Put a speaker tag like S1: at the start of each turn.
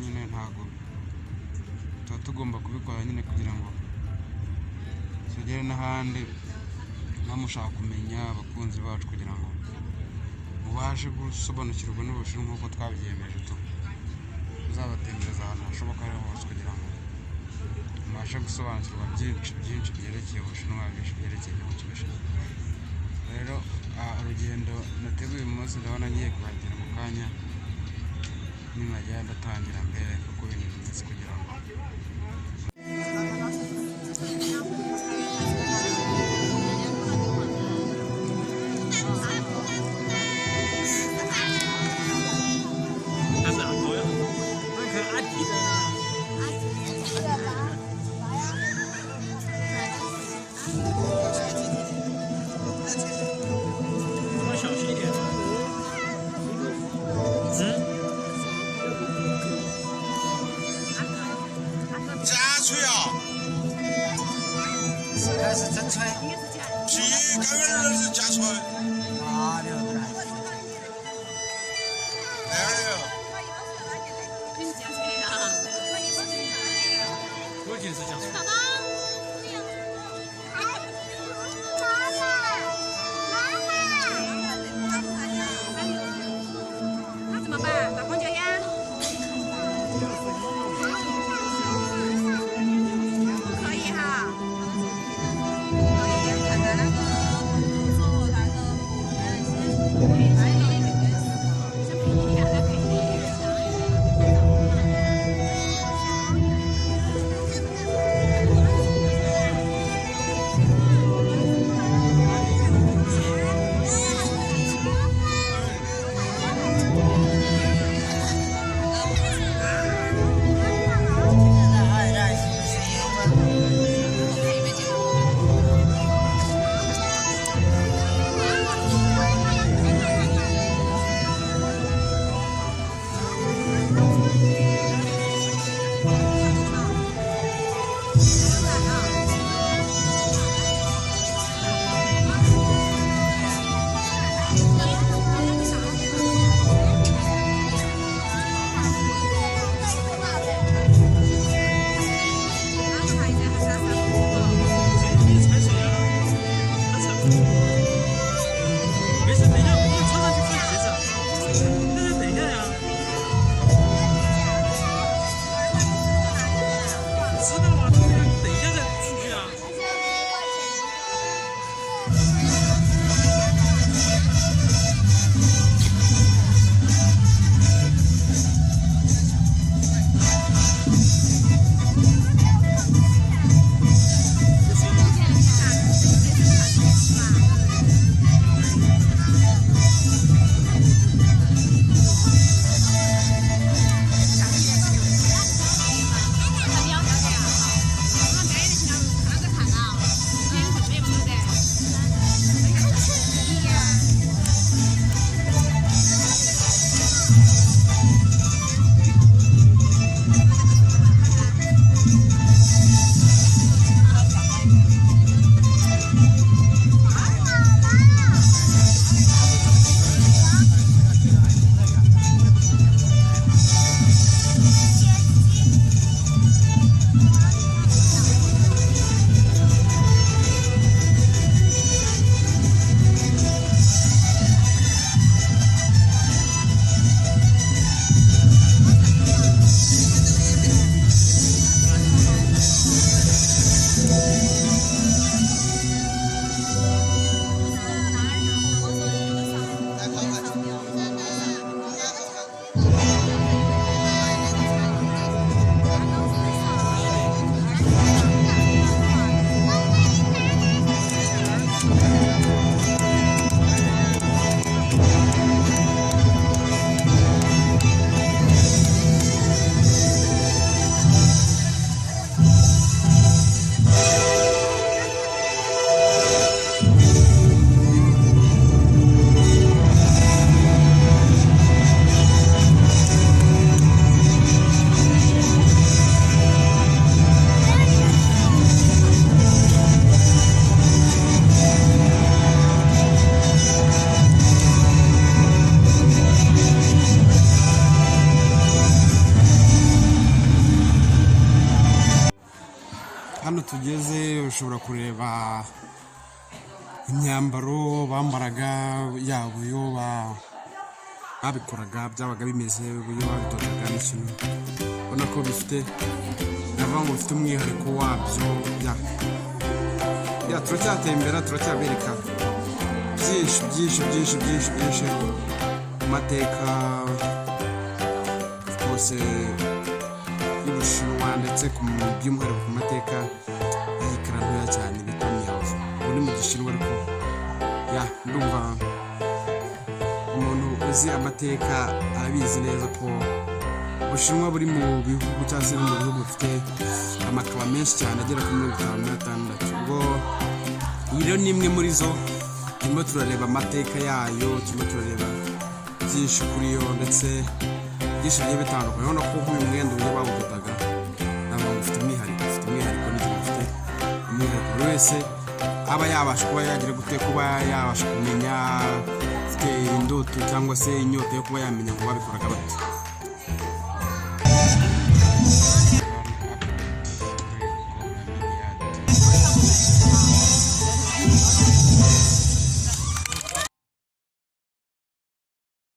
S1: nyine ntabwo tuba tugomba kubikora nyine kugira ngo tugere n'ahandi mushaka kumenya abakunzi bacu kugira ngo mubashe gusobanukirwa n'Ubushinwa nk'uko twabyiyemeje tuzabatembereza ahantu hashoboka ari hose kugira ngo mubashe gusobanukirwa byinshi byerekeye Ubushinwa, byinshi byerekeye igihugu cy'Ubushinwa. Rero urugendo nateguye uyu munsi ndabona ngiye kuhagera mu kanya, nimajya ndatangira mbere uko ibintu bimeze kugira ngo
S2: 开始蒸吹，
S3: 皮刚刚是加吹，
S2: 啊，对不对？
S3: 哎呦，
S4: 我也是加吹。
S5: 那怎么办？打光脚呀？不可以哈。可以，看看那个做那个。
S1: tugeze ushobora kureba imyambaro bambaraga yabo yo babikoraga byabaga bimeze uburyo babitozaga n'ikintu ubona ko bifite navuga ngo bifite umwihariko wabyo turacyatembera turacyabereka byinshi amateka rwose y'Ubushinwa ndetse by'umwihariko ku mateka y'ikara ntoya cyane bita Miyaozi ubu ni mu Gishinwa ariko ndumva umuntu uzi amateka arabizi neza ko Ubushinwa buri mu bihugu cyangwa se mu bihugu bifite amakaba menshi cyane agera kuri 56 ubwo iyi rero ni imwe muri zo turimo turareba amateka yayo turimo turareba byinshi kuri yo ndetse byinshi bigiye bitandukanye urabona ko nk'uyu mwenda uburyo bawudodaga ntabwo ufite umwihariko n'igihe ufite umwihariko buri wese aba yabasha kuba yagira gute kuba yabasha kumenya ufite indoto cyangwa se inyota yo kuba yamenya ngo babikoraga bate